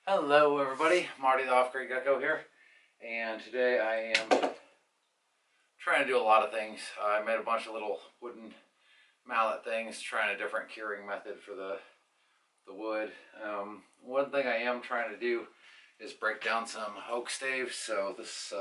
Hello everybody, Marty the Off-Grid Gecko here, and today I am trying to do a lot of things. I made a bunch of little wooden mallet things, trying a different curing method for the wood. One thing I am trying to do is break down some oak staves, so this is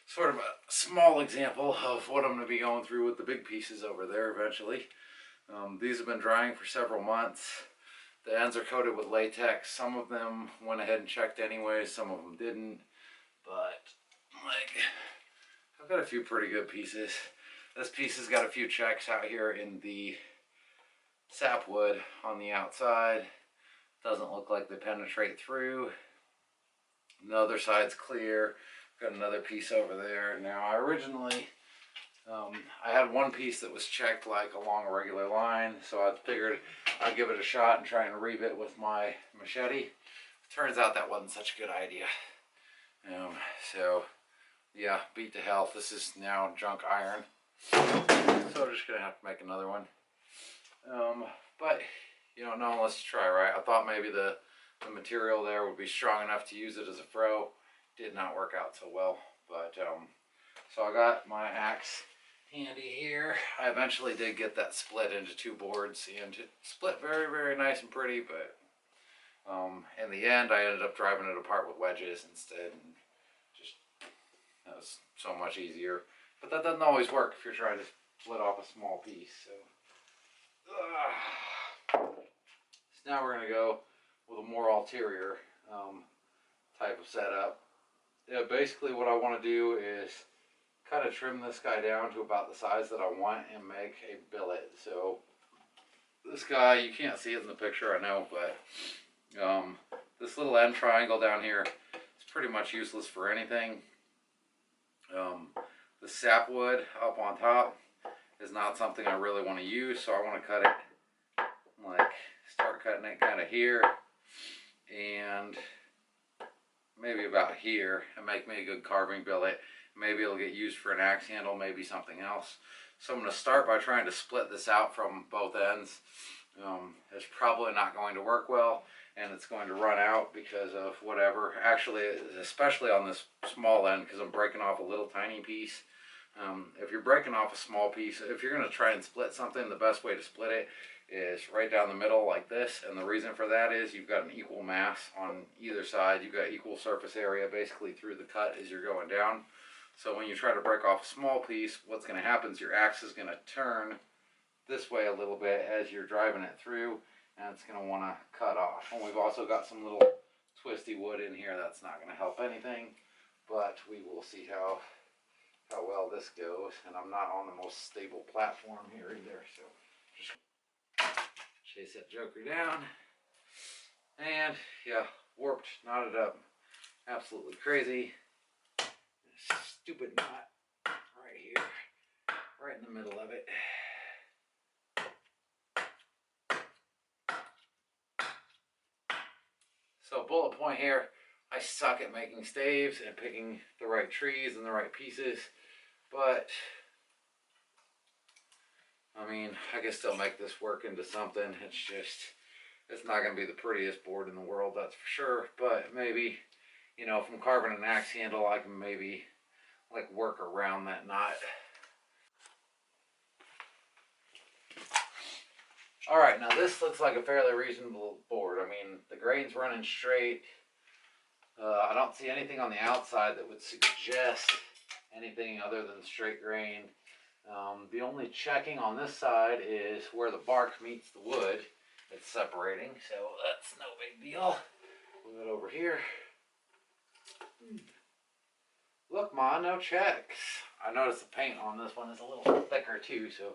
sort of a small example of what I'm going to be going through with the big pieces over there eventually. These have been drying for several months. The ends are coated with latex. Some of them went ahead and checked anyway, some of them didn't. But, I've got a few pretty good pieces. This piece has got a few checks out here in the sapwood on the outside. Doesn't look like they penetrate through. The other side's clear. Got another piece over there. Now, I originally, I had one piece that was checked like along a regular line, so I figured I'd give it a shot and try and reeve it with my machete. Turns out that wasn't such a good idea. So yeah, beat to health. This is now junk iron, so I'm just gonna have to make another one. But no, let's try, right? I thought maybe the material there would be strong enough to use it as a froe. Did not work out so well, but so I got my axe handy here. I eventually did get that split into two boards, and it split very, very nice and pretty, but in the end I ended up driving it apart with wedges instead, and just that was so much easier. But that doesn't always work if you're trying to split off a small piece. So now we're going to go with a more ulterior type of setup. Yeah, basically what I want to do is kind of trim this guy down to about the size that I want and make a billet. So this guy, you can't see it in the picture, I know, but this little end triangle down here is pretty much useless for anything. The sapwood up on top is not something I really want to use, so I want to cut it, like start cutting it kind of here and maybe about here, and make me a good carving billet. Maybe it'll get used for an axe handle, maybe something else. So I'm going to start by trying to split this out from both ends. It's probably not going to work well, and it's going to run out because of whatever. Actually, especially on this small end, because I'm breaking off a little tiny piece. If you're breaking off a small piece, if you're going to try and split something, the best way to split it is right down the middle like this. And the reason for that is you've got an equal mass on either side. You've got equal surface area basically through the cut as you're going down. So when you try to break off a small piece, what's going to happen is your axe is going to turn this way a little bit as you're driving it through, and it's going to want to cut off. And we've also got some little twisty wood in here that's not going to help anything, but we will see how well this goes. And I'm not on the most stable platform here either, so just chase that joker down. And yeah, warped, knotted up, absolutely crazy. Stupid knot right here, right in the middle of it. So bullet point here, I suck at making staves and picking the right trees and the right pieces, but I mean, I can still make this work into something. It's not going to be the prettiest board in the world, that's for sure, but maybe, if I'm carving an axe handle, I can maybe like work around that knot. Alright, now this looks like a fairly reasonable board. I mean, the grain's running straight. I don't see anything on the outside that would suggest anything other than straight grain. The only checking on this side is where the bark meets the wood. It's separating, so that's no big deal. Move it over here. Look, Ma, no checks. I noticed the paint on this one is a little thicker too, so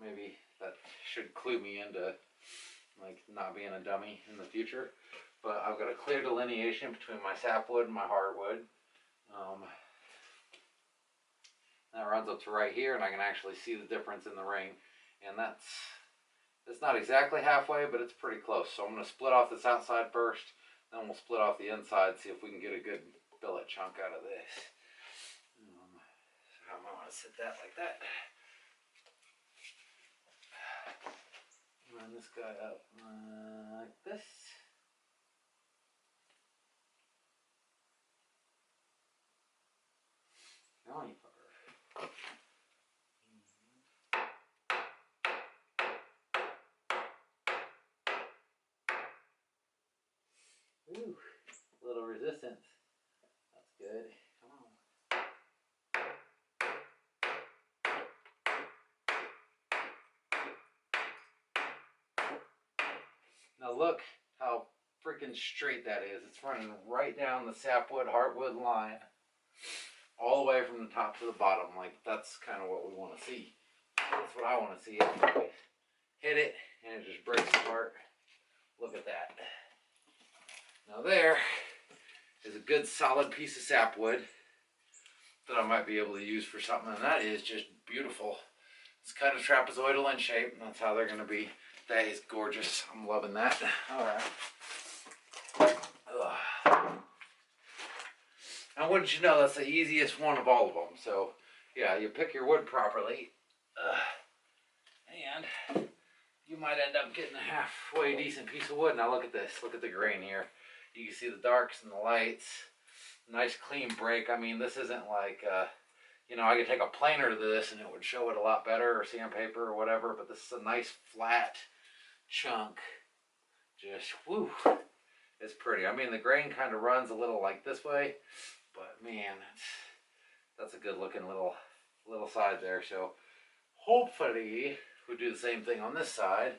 maybe that should clue me into like not being a dummy in the future. But I've got a clear delineation between my sapwood and my hardwood. That runs up to right here, and I can actually see the difference in the ring. And it's not exactly halfway, but it's pretty close. So I'm going to split off this outside first, then we'll split off the inside, see if we can get a good billet chunk out of this. So I might want to set that like that. Line this guy up like this. resistance. That's good. Come on. Now look how freaking straight that is. It's running right down the sapwood heartwood line, all the way from the top to the bottom. Like, that's kind of what we want to see. That's what I want to see. Anyways. Hit it and it just breaks apart. Look at that. Now there is a good solid piece of sapwood that I might be able to use for something, and that is just beautiful. It's kind of trapezoidal in shape, and that's how they're going to be. That is gorgeous. I'm loving that. All right. Now, wouldn't you know, that's the easiest one of all of them. So, yeah, you pick your wood properly, and you might end up getting a halfway decent piece of wood. Now look at this. Look at the grain here. You can see the darks and the lights. Nice clean break. I mean, this isn't like, you know, I could take a planer to this and it would show it a lot better, or sandpaper or whatever, but this is a nice flat chunk. Just, whoo, it's pretty. I mean, the grain kind of runs a little like this way, but man, that's a good looking little side there. So hopefully we'll do the same thing on this side.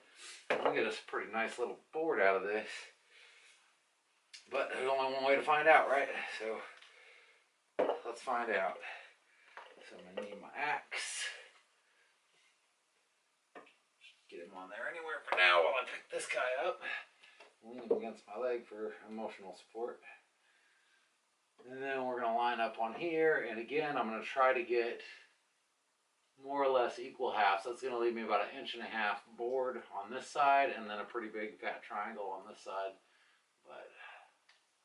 We'll get us a pretty nice little board out of this. But there's only one way to find out, right? So let's find out. So I'm gonna need my axe. Get him on there anywhere for now while I pick this guy up. Lean him against my leg for emotional support. And then we're gonna line up on here, and again I'm gonna try to get more or less equal halves. That's going to leave me about 1.5 inches board on this side, and then a pretty big fat triangle on this side. But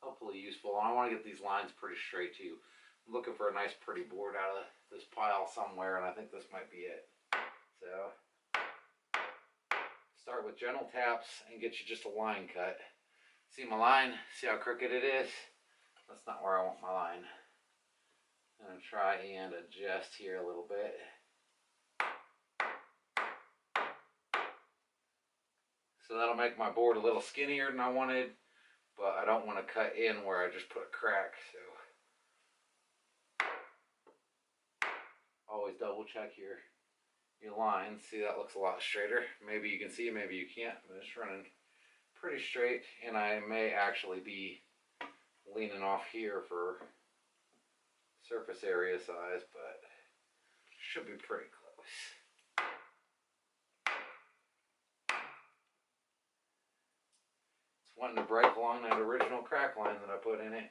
hopefully useful. And I want to get these lines pretty straight too. I'm looking for a nice pretty board out of this pile somewhere, and I think this might be it. So start with gentle taps and get you just a line cut. See my line? See how crooked it is? That's not where I want my line. I'm going to try and adjust here a little bit. So that'll make my board a little skinnier than I wanted, but I don't want to cut in where I just put a crack. So always double check your lines. See, that looks a lot straighter. Maybe you can see, maybe you can't, but it's running pretty straight, and I may actually be leaning off here for surface area size, but should be pretty close. Wanting to break along that original crack line that I put in it.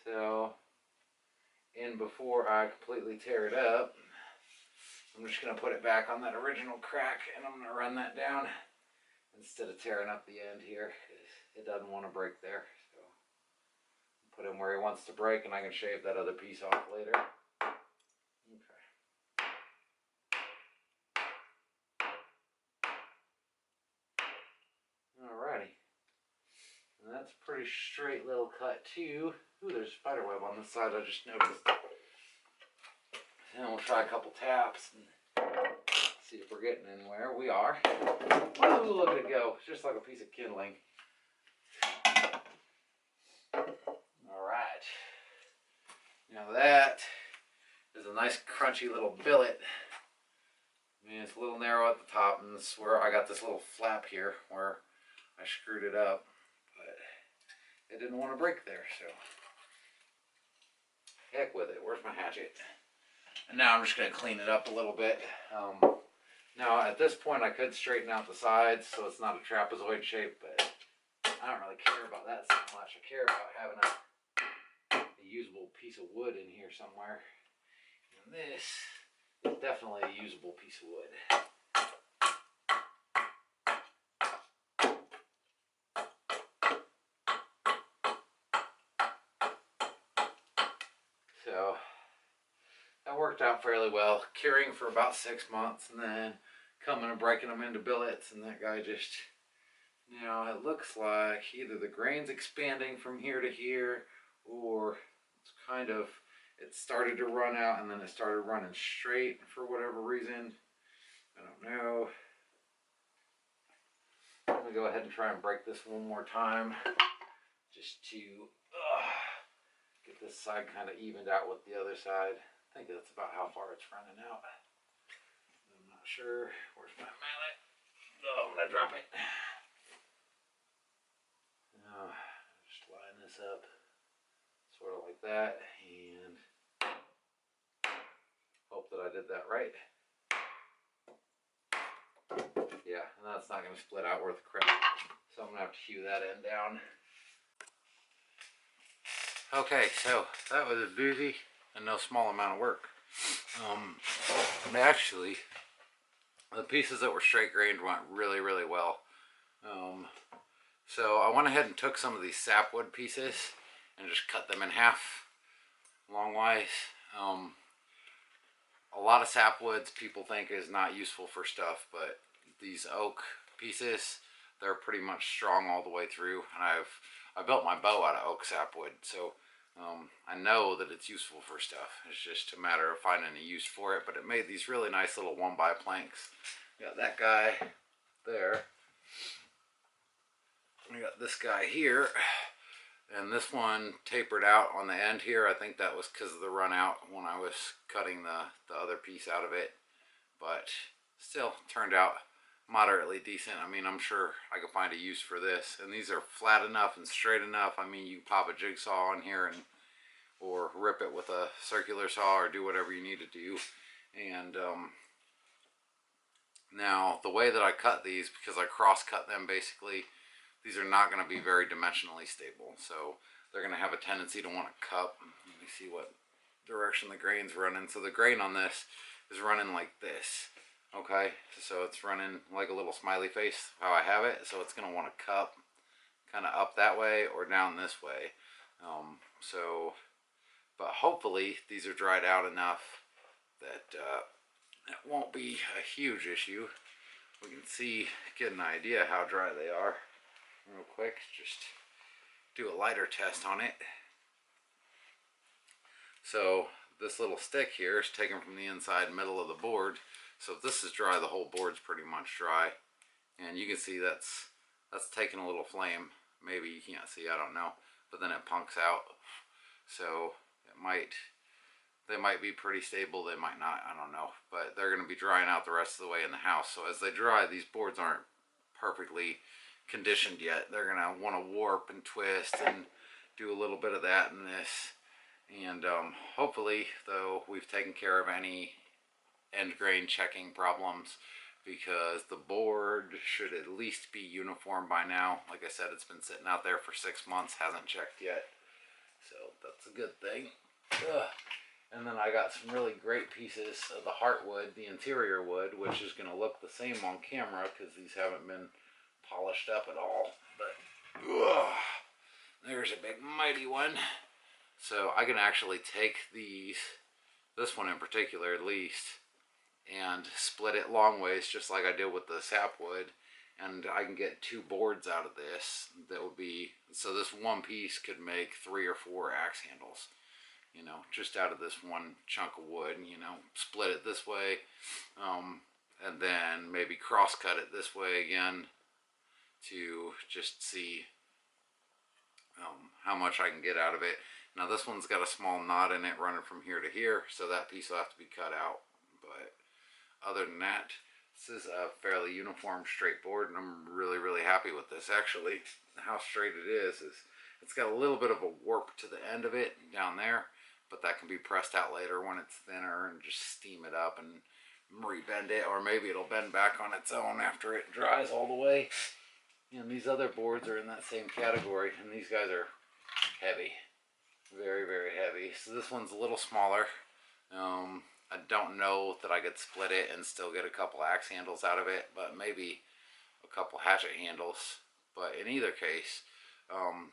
So, and before I completely tear it up, I'm just going to put it back on that original crack, and I'm going to run that down instead of tearing up the end here, because it doesn't want to break there. So, put him where he wants to break, and I can shave that other piece off later. That's a pretty straight little cut too. Ooh, there's a spider web on this side, I just noticed. And we'll try a couple taps and see if we're getting anywhere. We are. Ooh, look at it go. It's just like a piece of kindling. Alright. Now that is a nice crunchy little billet. I mean, it's a little narrow at the top, and this is where I got this little flap here where I screwed it up. It didn't want to break there, so heck with it. Where's my hatchet? And now I'm just going to clean it up a little bit. Now at this point I could straighten out the sides so it's not a trapezoid shape, but I don't really care about that so much. I care about having a usable piece of wood in here somewhere. And this is definitely a usable piece of wood. So that worked out fairly well, curing for about 6 months, and then coming and breaking them into billets, and that guy just, now it looks like either the grain's expanding from here to here, or it's kind of, it started to run out and then it started running straight for whatever reason. I don't know. going to go ahead and try and break this one more time just to get this side kind of evened out with the other side. I think that's about how far it's running out. I'm not sure. Where's my mallet? Oh, I'm going to drop it. Now, just line this up sort of like that and hope that I did that right. Yeah, and that's not going to split out worth a crap. So I'm going to have to hew that end down. Okay, so that was a doozy and no small amount of work. Actually, the pieces that were straight grained went really, really well. So I went ahead and took some of these sapwood pieces and just cut them in half longwise. A lot of sapwoods people think is not useful for stuff, but these oak pieces, they're pretty much strong all the way through, and I built my bow out of oak sapwood, so I know that it's useful for stuff. It's just a matter of finding a use for it. But it made these really nice little 1x planks. Got that guy there. We got this guy here, and this one tapered out on the end here. I think that was because of the run out when I was cutting the other piece out of it, but still turned out moderately decent. I mean, I'm sure I could find a use for this, and these are flat enough and straight enough. I mean, you pop a jigsaw on here and or rip it with a circular saw or do whatever you need to do. And now the way that I cut these, because I cross cut them basically, these are not going to be very dimensionally stable, so they're going to have a tendency to want to cup. Let me see what direction the grain's running. So the grain on this is running like this. Okay, so it's running like a little smiley face, how I have it. So it's going to want to cup kind of up that way or down this way. But hopefully these are dried out enough that it won't be a huge issue. We can see, get an idea how dry they are real quick. Just do a lighter test on it. So this little stick here is taken from the inside middle of the board. So if this is dry, the whole board's pretty much dry. And you can see that's taking a little flame. Maybe you can't see, I don't know. But then it punks out. So they might be pretty stable, they might not, I don't know. But they're going to be drying out the rest of the way in the house. So as they dry, these boards aren't perfectly conditioned yet. They're going to want to warp and twist and do a little bit of that in this. And hopefully, though, we've taken care of any end grain checking problems, because the board should at least be uniform by now. Like I said, it's been sitting out there for 6 months, hasn't checked yet. So that's a good thing. Ugh. And then I got some really great pieces of the heartwood, the interior wood, which is going to look the same on camera because these haven't been polished up at all. But ugh, there's a big mighty one. So I can actually take these, this one in particular at least, and split it long ways just like I did with the sapwood, and I can get 2 boards out of this that would be, so this one piece could make 3 or 4 axe handles, you know, just out of this one chunk of wood. You know, split it this way, and then maybe cross cut it this way again to just see how much I can get out of it. Now this one's got a small knot in it running from here to here, so that piece will have to be cut out. But other than that, this is a fairly uniform straight board, and I'm really, really happy with this. Actually, how straight it is it's got a little bit of a warp to the end of it down there, but that can be pressed out later when it's thinner and just steam it up and rebend it, or maybe it'll bend back on its own after it dries all the way. And these other boards are in that same category, and these guys are heavy. Very, very heavy. So this one's a little smaller. I don't know that I could split it and still get a couple axe handles out of it, but maybe a couple hatchet handles. But in either case,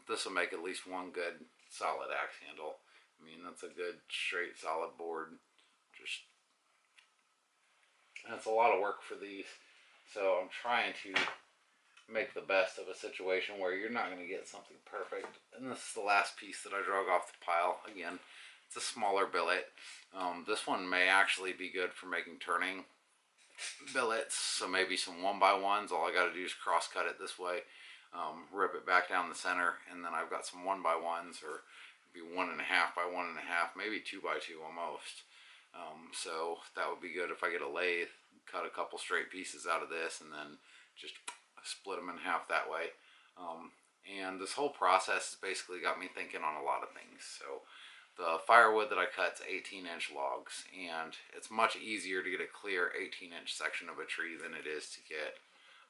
this will make at least one good solid axe handle. I mean, that's a good straight solid board. Just, that's a lot of work for these. So I'm trying to make the best of a situation where you're not going to get something perfect. And this is the last piece that I drug off the pile. Again, it's a smaller billet. This one may actually be good for making turning. billets, so maybe some 1x1s. All I got to do is cross cut it this way, rip it back down the center, and then I've got some 1x1s, or be 1.5x1.5, maybe 2x2 almost. So that would be good if I get a lathe, cut a couple straight pieces out of this, and then just split them in half that way. And this whole process has basically got me thinking on a lot of things. So the firewood that I cut is 18-inch logs, and it's much easier to get a clear 18-inch section of a tree than it is to get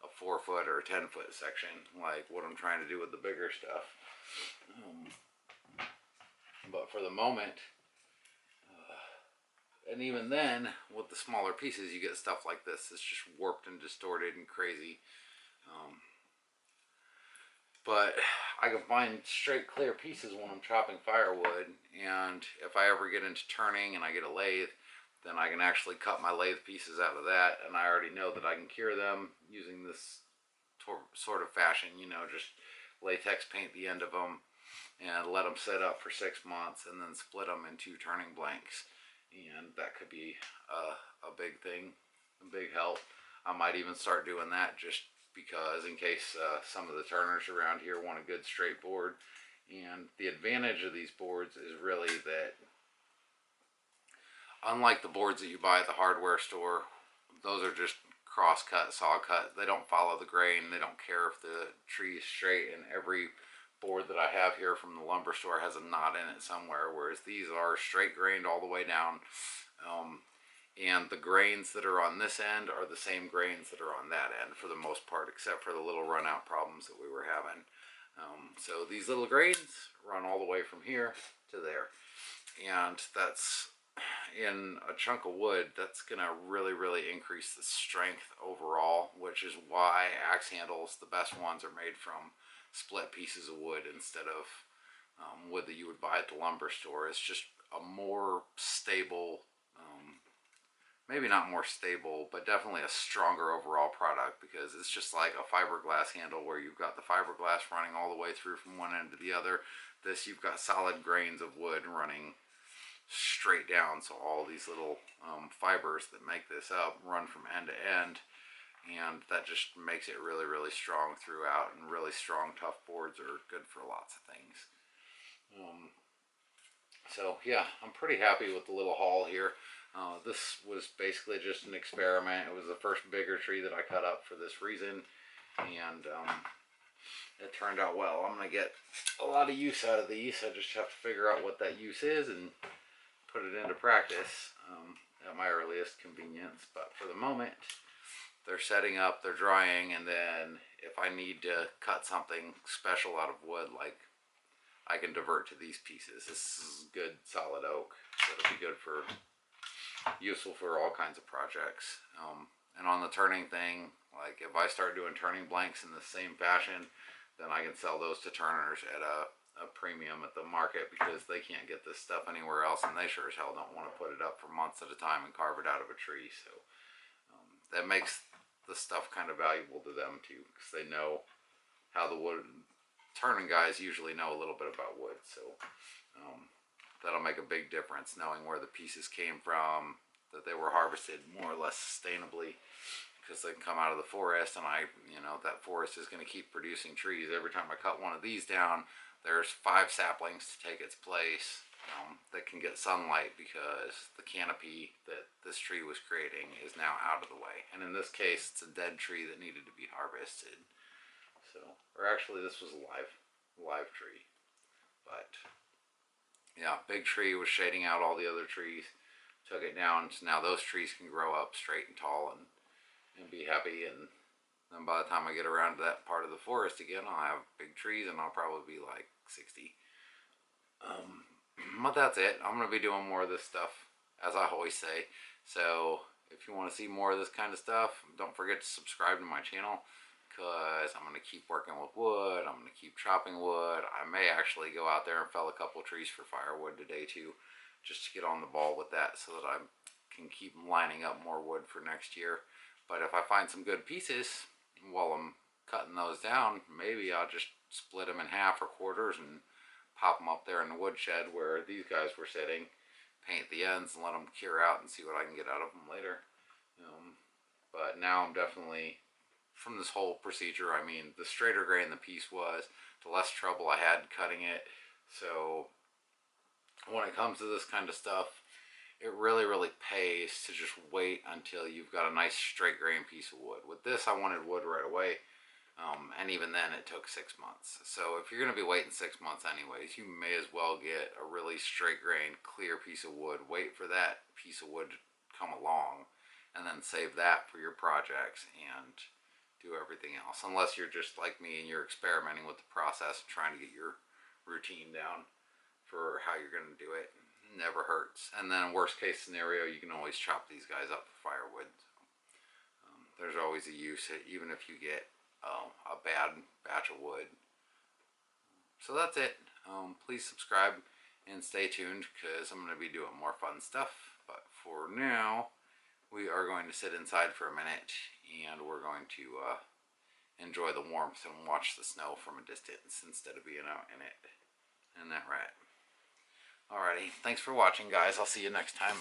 a 4-foot or a 10-foot section, like what I'm trying to do with the bigger stuff. But for the moment, and even then, with the smaller pieces, you get stuff like this. It's just warped and distorted and crazy. But I can find straight clear pieces when I'm chopping firewood, and if I ever get into turning and I get a lathe, then I can actually cut my lathe pieces out of that, and I already know that I can cure them using this sort of fashion, you know, just latex paint the end of them and let them set up for 6 months, and then split them into turning blanks. And that could be a big thing, a big help. I might even start doing that just because, in case some of the turners around here want a good straight board. And the advantage of these boards is really that, unlike the boards that you buy at the hardware store, those are just cross cut, saw cut. They don't follow the grain. They don't care if the tree is straight, and every board that I have here from the lumber store has a knot in it somewhere, whereas these are straight grained all the way down. And the grains that are on this end are the same grains that are on that end for the most part, except for the little run out problems that we were having. So these little grains run all the way from here to there, and that's, in a chunk of wood, that's gonna really increase the strength overall, which is why axe handles, the best ones, are made from split pieces of wood instead of wood that you would buy at the lumber store. It's just a more stable, maybe not more stable, but definitely a stronger overall product, because it's just like a fiberglass handle where you've got the fiberglass running all the way through from one end to the other. This, you've got solid grains of wood running straight down, so all these little fibers that make this up run from end to end, and that just makes it really strong throughout. And really strong, tough boards are good for lots of things. So yeah, I'm pretty happy with the little haul here. This was basically just an experiment. It was the first bigger tree that I cut up for this reason, and it turned out well. I'm going to get a lot of use out of these. I just have to figure out what that use is and put it into practice at my earliest convenience. But for the moment, they're setting up, they're drying, and then if I need to cut something special out of wood, like, I can divert to these pieces. This is good solid oak, so it'll be good for, useful for all kinds of projects. And on the turning thing, like, if I start doing turning blanks in the same fashion, then I can sell those to turners at a premium at the market, because they can't get this stuff anywhere else, and they sure as hell don't want to put it up for months at a time and carve it out of a tree. So that makes the stuff kind of valuable to them too, because they know how the wood, turning guys usually know a little bit about wood. So that'll make a big difference, knowing where the pieces came from, that they were harvested more or less sustainably, because they come out of the forest, and that forest is going to keep producing trees. Every time I cut one of these down, there's 5 saplings to take its place that can get sunlight, because the canopy that this tree was creating is now out of the way. And in this case, it's a dead tree that needed to be harvested. So, or actually, this was a live tree. But yeah, big tree was shading out all the other trees. Took it down, so now those trees can grow up straight and tall and be happy. And then by the time I get around to that part of the forest again, I'll have big trees, and I'll probably be like 60. But that's it. I'm going to be doing more of this stuff, as I always say. So if you want to see more of this kind of stuff, don't forget to subscribe to my channel, because I'm going to keep working with wood. I'm going to keep chopping wood. I may actually go out there and fell a couple trees for firewood today too, just to get on the ball with that, so that I can keep lining up more wood for next year. But if I find some good pieces while I'm cutting those down, maybe I'll just split them in half or quarters and pop them up there in the woodshed where these guys were sitting, paint the ends and let them cure out, and see what I can get out of them later. But now I'm definitely, from this whole procedure, I mean, the straighter grain the piece was, the less trouble I had cutting it. So when it comes to this kind of stuff, it really pays to just wait until you've got a nice straight grain piece of wood. With this, I wanted wood right away. And even then it took 6 months. So if you're going to be waiting 6 months anyways, you may as well get a really straight grain, clear piece of wood. Wait for that piece of wood to come along, and then save that for your projects and do everything else. Unless you're just like me and you're experimenting with the process and trying to get your routine down for how you're going to do it. Never hurts. And then worst case scenario, you can always chop these guys up for firewood. There's always a use, even if you get a bad batch of wood. So that's it. Please subscribe and stay tuned, because I'm going to be doing more fun stuff. But for now, we are going to sit inside for a minute, and we're going to enjoy the warmth and watch the snow from a distance instead of being out in it. Isn't that right? Alrighty, thanks for watching, guys. I'll see you next time.